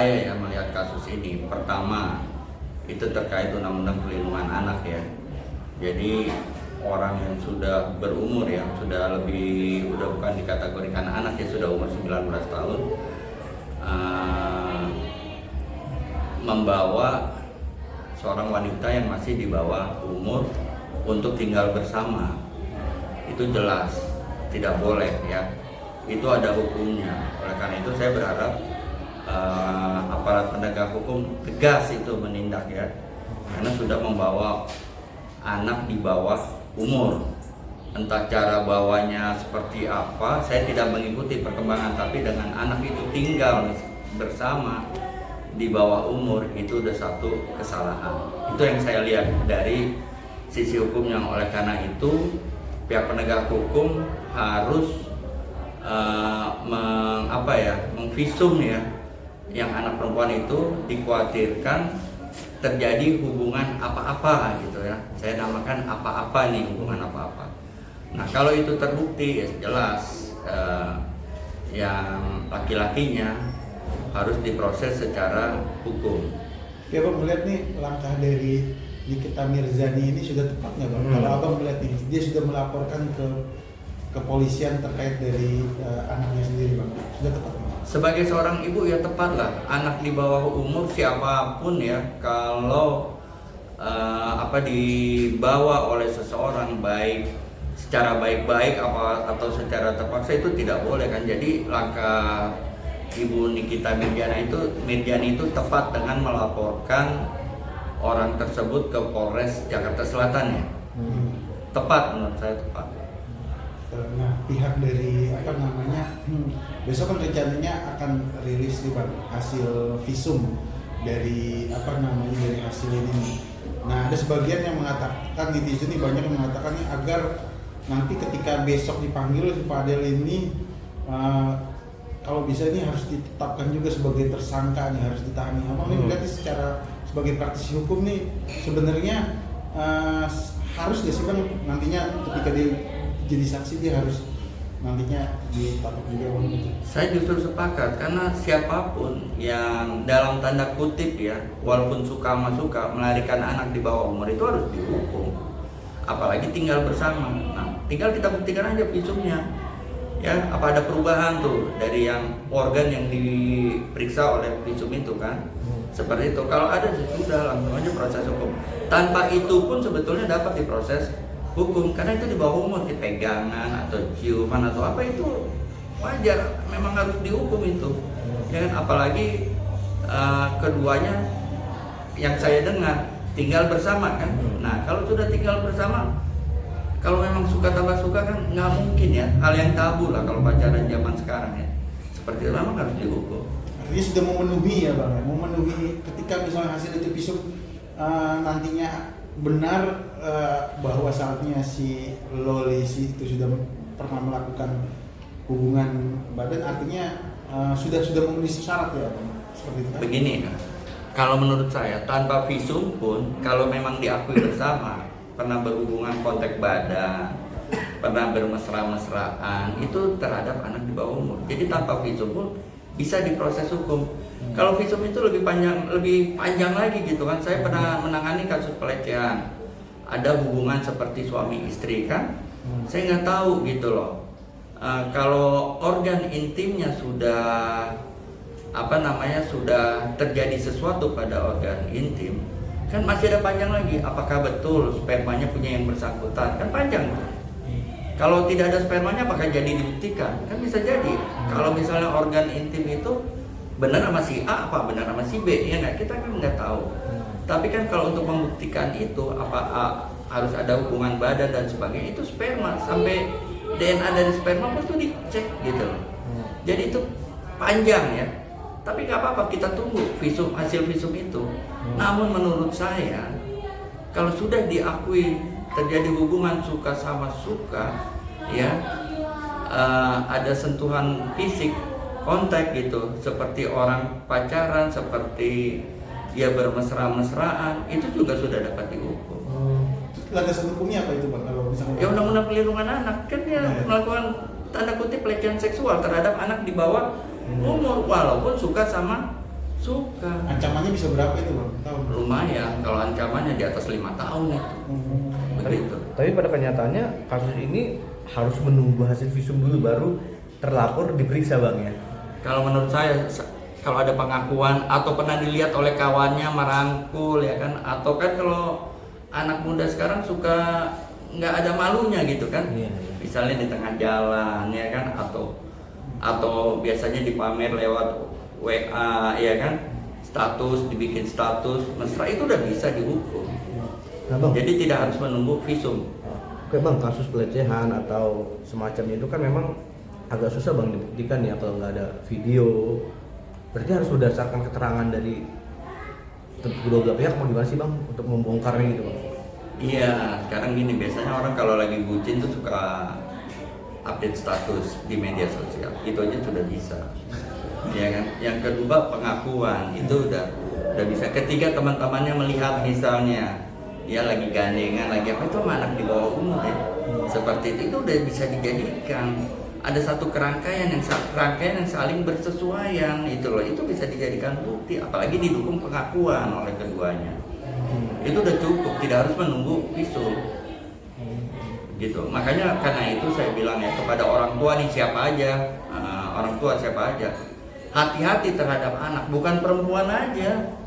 saya ya melihat kasus ini, pertama itu terkait undang-undang perlindungan anak ya. Jadi orang yang sudah berumur ya, udah bukan dikategorikan anak ya, sudah umur 19 tahun membawa seorang wanita yang masih di bawah umur untuk tinggal bersama, itu jelas tidak boleh ya, itu ada hukumnya. Oleh karena itu saya berharap aparat penegak hukum tegas itu menindak ya, karena sudah membawa anak di bawah umur. Entah cara bawanya seperti apa, saya tidak mengikuti perkembangan, tapi dengan anak itu tinggal bersama di bawah umur, itu udah satu kesalahan. Itu yang saya lihat dari sisi hukumnya. Oleh karena itu pihak penegak hukum harus mengvisum ya, yang anak perempuan itu dikhawatirkan terjadi hubungan apa-apa gitu ya. Saya namakan apa-apa nih, hubungan apa-apa. Nah kalau itu terbukti ya jelas yang laki-lakinya harus diproses secara hukum. Ya Bang, melihat nih langkah dari Nikita Mirzani ini sudah tepat nggak Bang? Kalau Abang melihat nih, dia sudah melaporkan ke kepolisian terkait dari anaknya sendiri Bang, sudah tepat Bang? Sebagai seorang ibu ya tepat lah, anak di bawah umur siapapun ya, kalau dibawa oleh seseorang baik secara baik-baik atau secara terpaksa, itu tidak boleh kan. Jadi langkah Ibu Nikita Mirzani itu tepat dengan melaporkan orang tersebut ke Polres Jakarta Selatan ya. Tepat, menurut saya tepat. Nah, pihak dari besok kan rencananya akan rilis nih Bang hasil visum dari dari hasil ini. Nah, ada sebagian yang mengatakan, netizen ini banyak yang mengatakan nih, agar nanti ketika besok dipanggil si Fadel ini kalau bisa ini harus ditetapkan juga sebagai tersangka nih, harus ditahan nih. Abang ini berarti secara sebagai praktisi hukum nih sebenarnya harus nggak sih Bang nantinya ketika dia jadi saksi dia harus nantinya ditangkap juga Bang? Saya justru sepakat, karena siapapun yang dalam tanda kutip ya, walaupun suka melarikan anak di bawah umur, itu harus dihukum. Apalagi tinggal bersama. Nah, tinggal kita buktikan aja visumnya. Ya, apa ada perubahan tuh dari yang organ yang diperiksa oleh visum itu kan? Seperti itu. Kalau ada sudah langsung aja proses hukum. Tanpa itu pun sebetulnya dapat diproses hukum, karena itu di bawah umur, pegangan atau ciuman atau apa itu wajar, memang harus dihukum itu. Ya kan? Apalagi keduanya yang saya dengar tinggal bersama kan. Nah kalau sudah tinggal bersama, kalau memang suka tambah suka kan nggak mungkin ya, hal yang tabu lah kalau pacaran zaman sekarang ya. Seperti itu memang harus dihukum. Artinya sudah memenuhi ya Bang, memenuhi ketika misalnya hasil itu visum nantinya benar bahwa saatnya si Loli itu sudah pernah melakukan hubungan badan, artinya sudah memenuhi syarat ya Bang? Seperti itu kan? Begini kan, kalau menurut saya tanpa visum pun, kalau memang diakui bersama pernah berhubungan kontak badan, pernah bermesra-mesraan, itu terhadap anak di bawah umur. Jadi tanpa visum pun bisa diproses hukum. Kalau visum itu lebih panjang lagi gitu kan. Saya pernah menangani kasus pelecehan, ada hubungan seperti suami istri kan. Saya nggak tahu gitu loh. Kalau organ intimnya sudah sudah terjadi sesuatu pada organ intim, kan masih ada panjang lagi. Apakah betul spermanya punya yang bersangkutan? Kan panjang tuh. Kalau tidak ada spermanya, apakah jadi dibuktikan? Kan bisa jadi. Kalau misalnya organ intim itu benar sama si A, apa benar sama si B, ya nggak, kita kan nggak tahu. Tapi kan kalau untuk membuktikan itu harus ada hubungan badan dan sebagainya, itu sperma sampai DNA dari sperma pun tuh dicek gitu. Jadi itu panjang ya. Tapi nggak apa-apa, kita tunggu hasil visum itu. Namun menurut saya, kalau sudah diakui terjadi hubungan suka sama suka, ya ada sentuhan fisik, kontak gitu, seperti orang pacaran, seperti dia bermesra-mesraan, itu juga sudah dapat dihukum. Landasan hukumnya apa itu Bang? Kalau misalnya ya undang-undang perlindungan anak kan dia melakukan tanda kutip pelecehan seksual terhadap anak di bawah umur, walaupun suka sama Suka. Ancamannya bisa berapa itu bang? Tahu? Lumayan, kalau ancamannya di atas 5 tahun itu. Begitu. Tapi pada kenyataannya kasus ini harus menunggu hasil visum dulu baru terlapor diperiksa bang ya. Kalau menurut saya, kalau ada pengakuan atau pernah dilihat oleh kawannya merangkul ya kan, atau kan kalau anak muda sekarang suka nggak ada malunya gitu kan, Iya. misalnya di tengah jalan ya kan, atau biasanya dipamer lewat WA ya kan, status, dibikin status mesra, itu udah bisa dihukum. Nah bang, Jadi tidak harus menunggu visum. oke bang, kasus pelecehan atau semacamnya itu kan memang agak susah bang dibuktikan ya kalau nggak ada video. Berarti harus berdasarkan keterangan dari kedua belah pihak, mau gimana sih bang untuk membongkarnya gitu bang? Iya, sekarang gini, biasanya orang kalau lagi bucin tuh suka update status di media sosial, itu aja sudah bisa. Ya kan? Yang kedua pengakuan, itu udah bisa. Ketiga teman-temannya melihat misalnya dia lagi gandengan, lagi apa, itu sama anak di bawah umur ya. Seperti itu udah bisa dijadikan ada satu rangkaian yang saling bersesuaian itu loh, itu bisa dijadikan bukti, apalagi didukung pengakuan oleh keduanya. Itu udah cukup, tidak harus menunggu visum. Gitu. Makanya karena itu saya bilang ya kepada orang tua nih, siapa aja, orang tua siapa aja, hati-hati terhadap anak, bukan perempuan aja.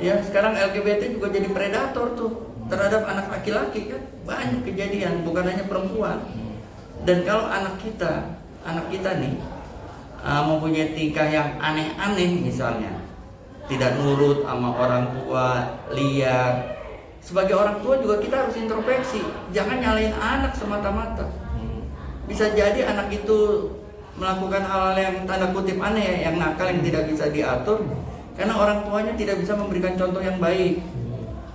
Ya sekarang LGBT juga jadi predator tuh terhadap anak laki-laki kan, banyak kejadian, bukan hanya perempuan. Dan kalau anak kita nih mempunyai tingkah yang aneh-aneh misalnya, tidak nurut sama orang tua, liar. Sebagai orang tua juga kita harus introspeksi, jangan nyalain anak semata-mata. Bisa jadi anak itu melakukan hal-hal yang tanda kutip aneh ya, yang nakal, yang tidak bisa diatur, karena orang tuanya tidak bisa memberikan contoh yang baik.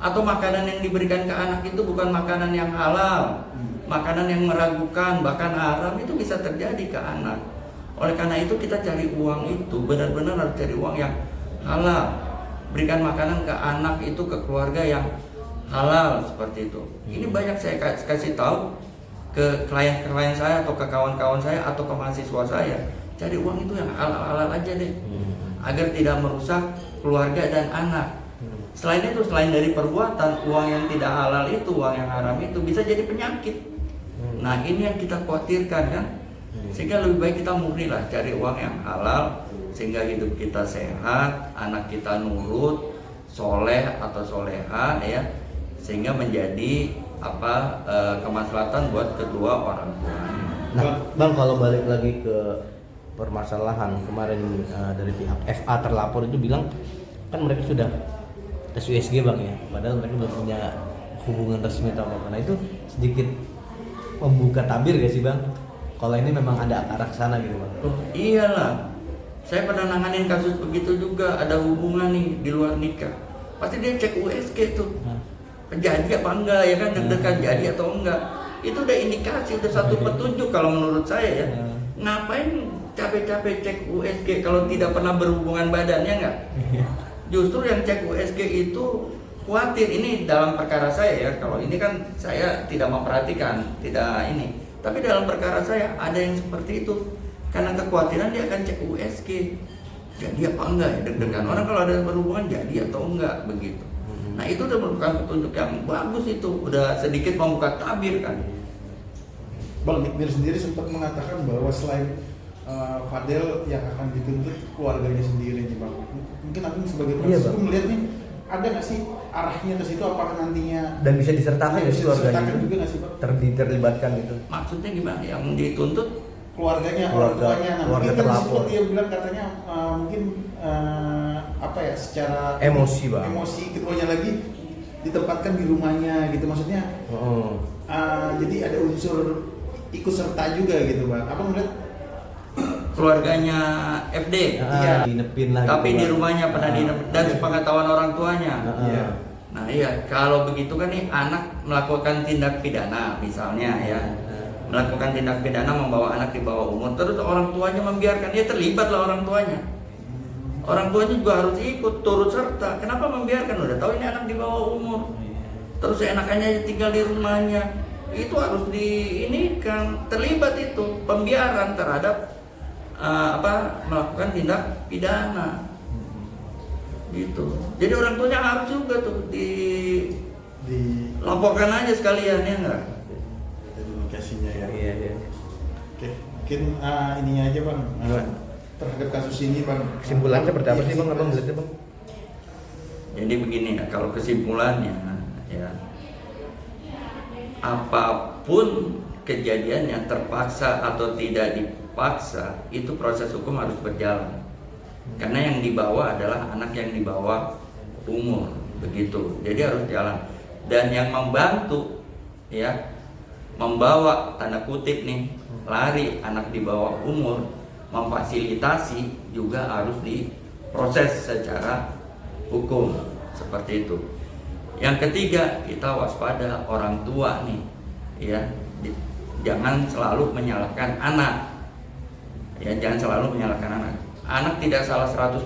Atau makanan yang diberikan ke anak itu bukan makanan yang halal, makanan yang meragukan, bahkan haram, itu bisa terjadi ke anak. Oleh karena itu kita cari uang itu benar-benar harus cari uang yang halal. Berikan makanan ke anak itu, ke keluarga yang halal, seperti itu. Ini banyak saya kasih tahu ke klien-klien saya atau ke kawan-kawan saya atau ke mahasiswa saya. Cari uang itu yang halal-halal aja deh, agar tidak merusak keluarga dan anak. Selain itu, selain dari perbuatan, uang yang tidak halal itu, uang yang haram itu bisa jadi penyakit. Nah ini yang kita khawatirkan kan, sehingga lebih baik kita murni lah cari uang yang halal, sehingga hidup kita sehat, anak kita nurut, soleh atau soleha ya, sehingga menjadi kemaslahatan buat kedua orang tua. Nah bang, kalau balik lagi ke permasalahan kemarin dari pihak FA terlapor itu bilang kan mereka sudah tes USG bang ya, padahal mereka belum punya hubungan resmi atau apa. Nah itu sedikit membuka tabir gak sih bang? Kalau ini memang ada arah ke sana gitu bang? Oh, iyalah, saya pernah nanganin kasus begitu juga, ada hubungan nih di luar nikah, pasti dia cek USG tuh, jadi apa enggak ya kan, deg-degan jadi atau enggak, itu udah indikasi, udah satu petunjuk kalau menurut saya ya. Ngapain capek-capek cek USG kalau tidak pernah berhubungan badannya enggak? Justru yang cek USG itu khawatir, ini dalam perkara saya ya, kalau ini kan saya tidak memperhatikan, tidak ini, tapi dalam perkara saya ada yang seperti itu, karena kekhawatiran dia akan cek USG, jadi apa enggak ya, deg-degan orang kalau ada berhubungan jadi atau enggak begitu. Nah itu udah merupakan petunjuk yang bagus, itu udah sedikit membuka tabir kan. Bang Nikmir sendiri sempat mengatakan bahwa selain Fadel yang akan dituntut, keluarganya sendiri nih bang. Mungkin aku sebagai proses melihat nih, ada nggak sih arahnya ke situ, apakah nantinya dan bisa disertakan nggak sih keluarganya juga nggak sih bang? Terlibatkan gitu? Maksudnya gimana? Yang dituntut Keluarganya, orang tuanya. Nah, keluarga mungkin terlapor. dia bilang katanya mungkin apa ya, secara Emosi bang. Emosi keduanya lagi ditempatkan di rumahnya gitu, maksudnya. Jadi ada unsur ikut serta juga gitu bang. Apa ngeliat keluarganya FD, iya, dinepin lah tapi gitu, di rumahnya pernah dinepin dan sepengetahuan orang tuanya. Iya. Nah iya, kalau begitu kan nih anak melakukan tindak pidana misalnya ya, melakukan tindak pidana membawa anak di bawah umur, terus orang tuanya membiarkan, dia terlibat lah orang tuanya. Orang tuanya juga harus ikut turut serta. Kenapa membiarkan? Udah tahu ini anak di bawah umur, terus enakannya tinggal di rumahnya, itu harus diinikan, terlibat itu pembiaran terhadap melakukan tindak pidana. gitu. Jadi orang tuanya harus juga tuh dilaporkan aja sekalian, ya enggak? Edukasinya ya. Iya. Oke, mungkin ininya aja bang, terhadap kasus ini bang. Kesimpulannya seperti apa sih bang? Abang melihatnya bang? Jadi begini ya, kalau kesimpulannya ya, apapun kejadiannya, terpaksa atau tidak dipaksa, itu proses hukum harus berjalan. Karena yang dibawa adalah anak yang di bawah umur, begitu. Jadi harus jalan. Dan yang membantu ya, membawa tanda kutip nih, lari anak di bawah umur, memfasilitasi juga harus diproses secara hukum, seperti itu. Yang ketiga, kita waspada orang tua nih, ya, jangan selalu menyalahkan anak, ya, jangan selalu menyalahkan anak. Anak tidak salah 100%,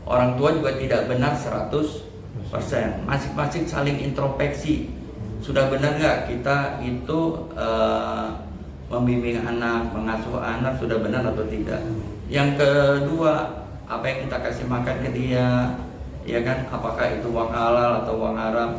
orang tua juga tidak benar 100%. Masing-masing saling introspeksi. Sudah benar nggak kita itu membimbing anak, mengasuh anak, sudah benar atau tidak? Yang kedua, apa yang kita kasih makan ke dia, ya kan, apakah itu uang halal atau uang haram?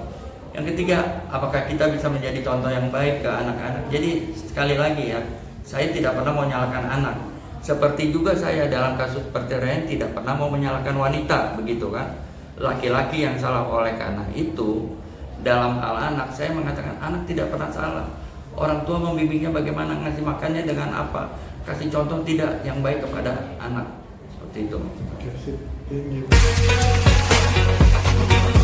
Yang ketiga, apakah kita bisa menjadi contoh yang baik ke anak-anak? Jadi sekali lagi ya, saya tidak pernah mau menyalahkan anak. Seperti juga saya dalam kasus perceraian tidak pernah mau menyalahkan wanita, begitu kan? Laki-laki yang salah. Oleh karena itu, dalam hal anak, saya mengatakan anak tidak pernah salah. Orang tua membimbingnya bagaimana, ngasih makannya dengan apa, kasih contoh tidak yang baik kepada anak, seperti itu. Oke, sip. Thank you.